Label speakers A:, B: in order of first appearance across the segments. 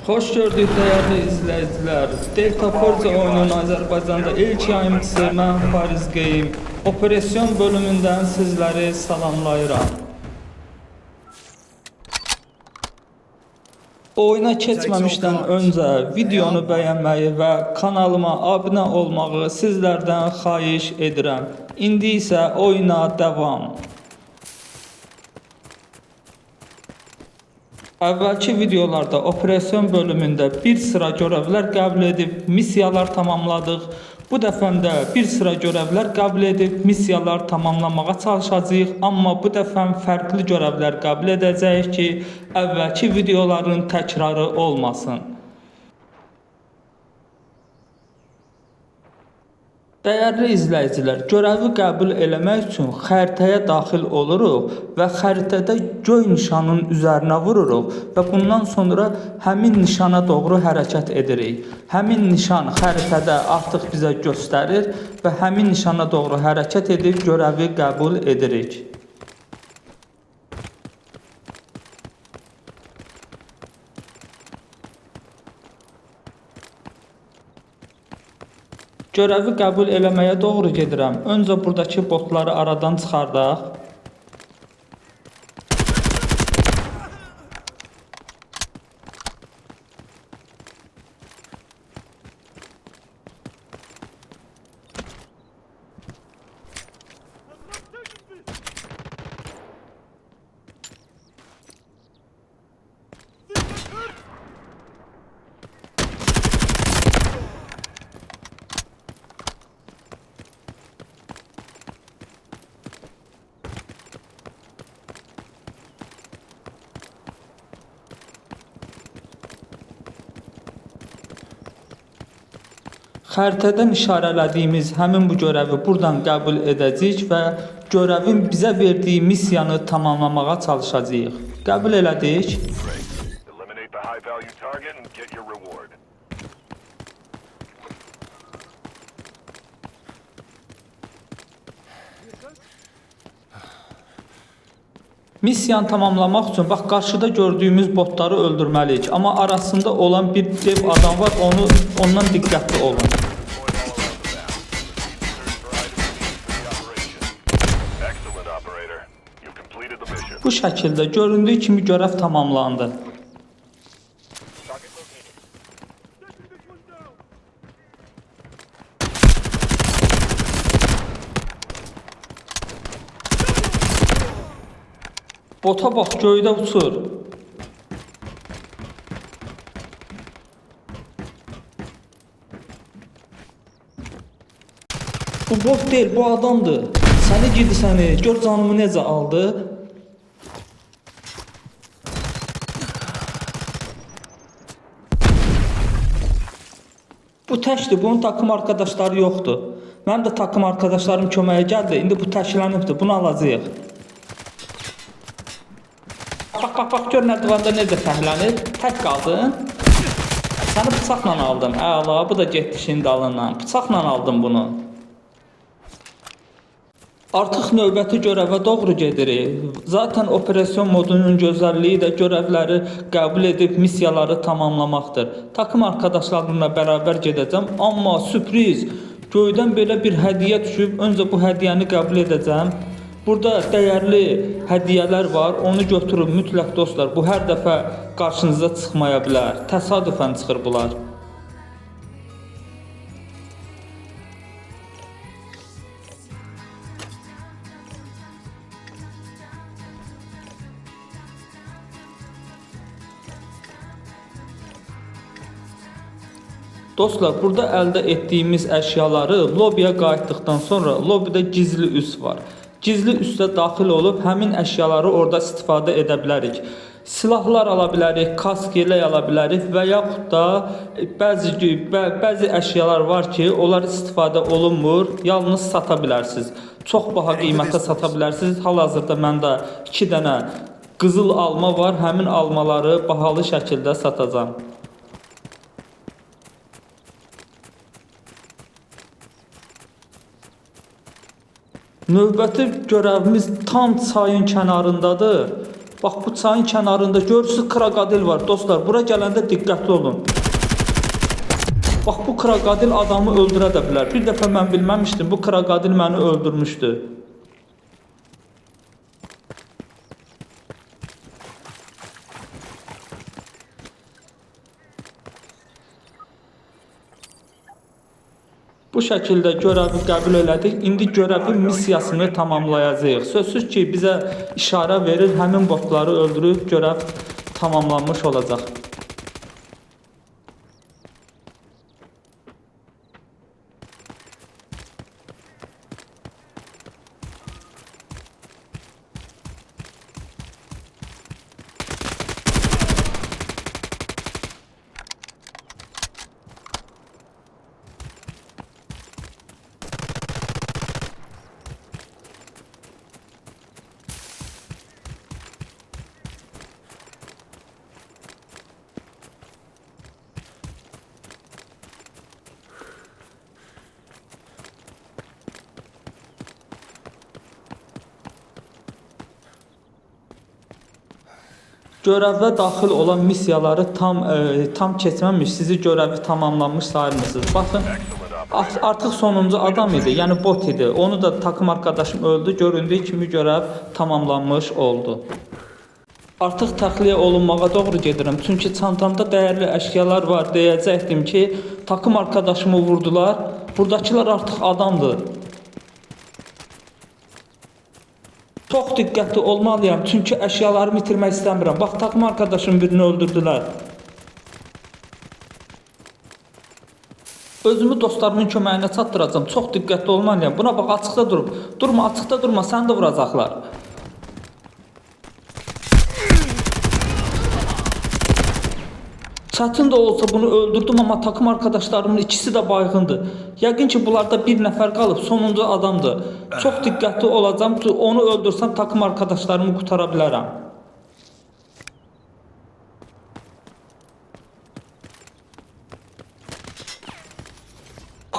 A: Hoş gördük değerli izleyiciler. Delta Force oyunun Azərbaycanda ilk yayımçısı mən Fariz Qeyim. Operasyon bölümündən sizləri salamlayıram. Oyuna keçməmişdən öncə videonu bəyənməyi və kanalıma abunə olmağı sizlərdən xahiş edirəm. İndi isə oyuna devam. Əvvəlki videolarda operasyon bölümündə bir sıra görevlər qəbul edib missiyalar tamamladıq. Bu dəfəndə bir sıra görevlər qəbul edib missiyalar tamamlamağa çalışacağıq. Amma bu dəfə fərqli görevlər qəbul edəcəyik ki, əvvəlki videoların təkrarı olmasın. Değerli izləyicilər, görevi qəbul eləmək üçün xəritəyə daxil oluruq və xəritədə göy nişanın üzərinə vururuq və bundan sonra həmin nişana doğru hərəkət edirik. Həmin nişan xəritədə artıq bizə göstərir və həmin nişana doğru hərəkət edib görevi qəbul edirik. Görevi qəbul eləməyə doğru gedirəm. Öncə buradakı botları aradan çıxardaq. Xəritədən işarələdiyimiz həmin bu görevi buradan qəbul edəcəyik və görevin bizə verdiyi missiyanı tamamlamağa çalışacağıq. Qəbul elədik. Missiyanı tamamlamaq üçün bax qarşıda gördüyümüz botları öldürməliyik. Amma arasında olan bir dev adam var, ondan diqqətli olun. Bu şəkildə göründüyü kimi görev tamamlandı. Bota bax, göydə uçur. Bu bot deyil, bu adamdır. Səni gidi səni, gör canımı necə aldı. Bu təkdir, bunun takım arkadaşları yoxdur. Mənim də takım arkadaşlarım köməyə gəldi, indi bu təklənibdir, bunu alacağıq. Bak gör nərdivanda necə fəhlənir. Tək qaldın. Səni bıçaqla aldım. Əla, bu da getdi şimdi dalından. Bıçaqla aldım bunu. Artıq növbəti görevə doğru gedirik. Zaten operasyon modunun gözəlliyi də görevləri qəbul edib missiyaları tamamlamaqdır. Takım arkadaşlarımla bərabər gedəcəm. Amma sürpriz, göydən belə bir hədiyyə düşüb. Öncə bu hədiyyəni qəbul edəcəm. Burada değerli hediyeler var. Onu götürün mütləq dostlar. Bu hər dəfə qarşınıza çıxmaya bilər. Təsadüfən çıxır bunlar. Dostlar, burada əldə etdiyimiz əşyaları lobiyə qayıtdıqdan sonra lobidə gizli üs var. Gizli üsdə daxil olub həmin əşyaları orada istifadə edə bilərik. Silahlar ala bilərik, kask yelək ala bilərik və yaxud da bəzi əşyalar var ki, onlar istifadə olunmur, yalnız sata bilərsiniz. Çox baha qiymətə sata bilərsiniz. Hal-hazırda məndə 2 dənə qızıl alma var, həmin almaları bahalı şəkildə satacağım. Növbəti görevimiz tam çayın kənarındadır. Bax bu çayın kənarında görürsüz krokodil var dostlar. Bura gələndə diqqətli olun. Bax bu krokodil adamı öldürə də bilər. Bir dəfə mən bilməmişdim, bu krokodil məni öldürmüşdü. Bu şəkildə görəvi qəbul elədik. İndi görəvin missiyasını tamamlayacağıq. Sözsüz ki, bizə işarə verir, həmin botları öldürüb görəv tamamlanmış olacaq. Görəvə daxil olan missiyaları tam keçməmiş, sizi görəvi tamamlanmış sayılmırsınız. Baxın, artıq sonuncu adam idi, yəni bot idi. Onu da takım arkadaşım öldü, göründüyü kimi görəv tamamlanmış oldu. Artıq təxliyə olunmağa doğru gedirəm, çünki çantamda dəyərli əşyalar var. Deyəcəkdim ki, takım arkadaşımı vurdular, buradakılar artıq adamdır. Çox diqqətli olmalıyam, çünki əşyalarımı itirmək istəmirəm. Bax, takım arkadaşım birini öldürdülər. Özümü dostlarımın köməyinə çatdıracağım. Çox diqqətli olmalıyam. Buna bax, açıqda durub. Durma, açıqda durma, səni də vuracaqlar. Çətin də olsa bunu öldürdüm, amma takım arkadaşlarımın ikisi də baygındır. Yəqin ki, bunlarda bir nəfər qalıb, sonuncu adamdır. Çox diqqətli olacağım ki, onu öldürsəm takım arkadaşlarımı qutara bilərəm.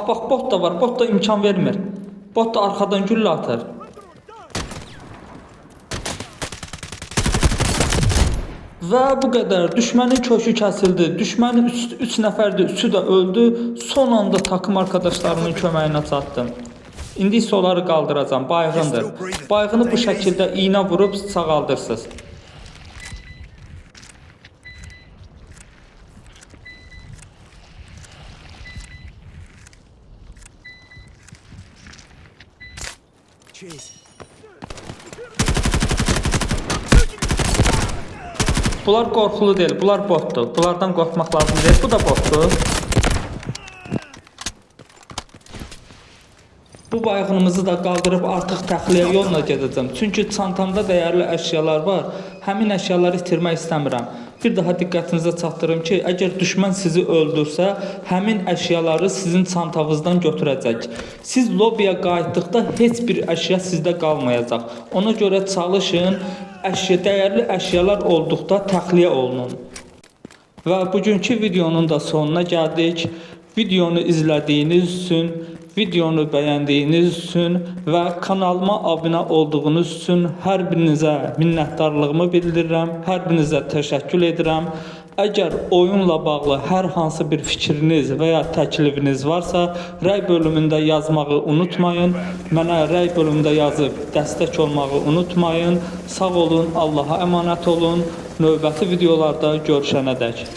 A: Bax, bot da var, bot da imkan vermir. Bot da arxadan güllə atır. Və bu qədər. Düşmənin kökü kəsildi. Düşmənin 3 nəfərdir, 3'ü də öldü. Son anda takım arkadaşlarımın köməyinə çatdım. İndi isə onları qaldıracağım. Baygındır. Baygını bu şəkildə iynə vurub sağaldırsınız. Bunlar qorxulu deyil, bunlar botdur. Bunlardan qorxmaq lazım deyil. Bu da botdur. Bu baygınımızı da qaldırıb artıq təxliyə yoluna gedəcəm. Çünki çantamda dəyərli əşyalar var. Həmin əşyaları itirmək istəmirəm. Bir daha diqqətinizə çatdırım ki, əgər düşmən sizi öldürsə, həmin əşyaları sizin çantanızdan götürəcək. Siz lobiya qayıtdıqda heç bir əşya sizdə qalmayacaq. Ona görə çalışın, dəyərli əşyalar olduqda təxliyə olunun. Və bugünkü videonun da sonuna gəldik. Videonu izlədiyiniz üçün, videonu bəyəndiyiniz üçün və kanalıma abunə olduğunuz üçün hər birinizə minnətdarlığımı bildirirəm, hər birinizə təşəkkür edirəm. Əgər oyunla bağlı hər hansı bir fikriniz və ya təklifiniz varsa, rəy bölümündə yazmağı unutmayın. Mənə rəy bölümündə yazıb dəstək olmağı unutmayın. Sağ olun, Allaha əmanət olun. Növbəti videolarda görüşənədək.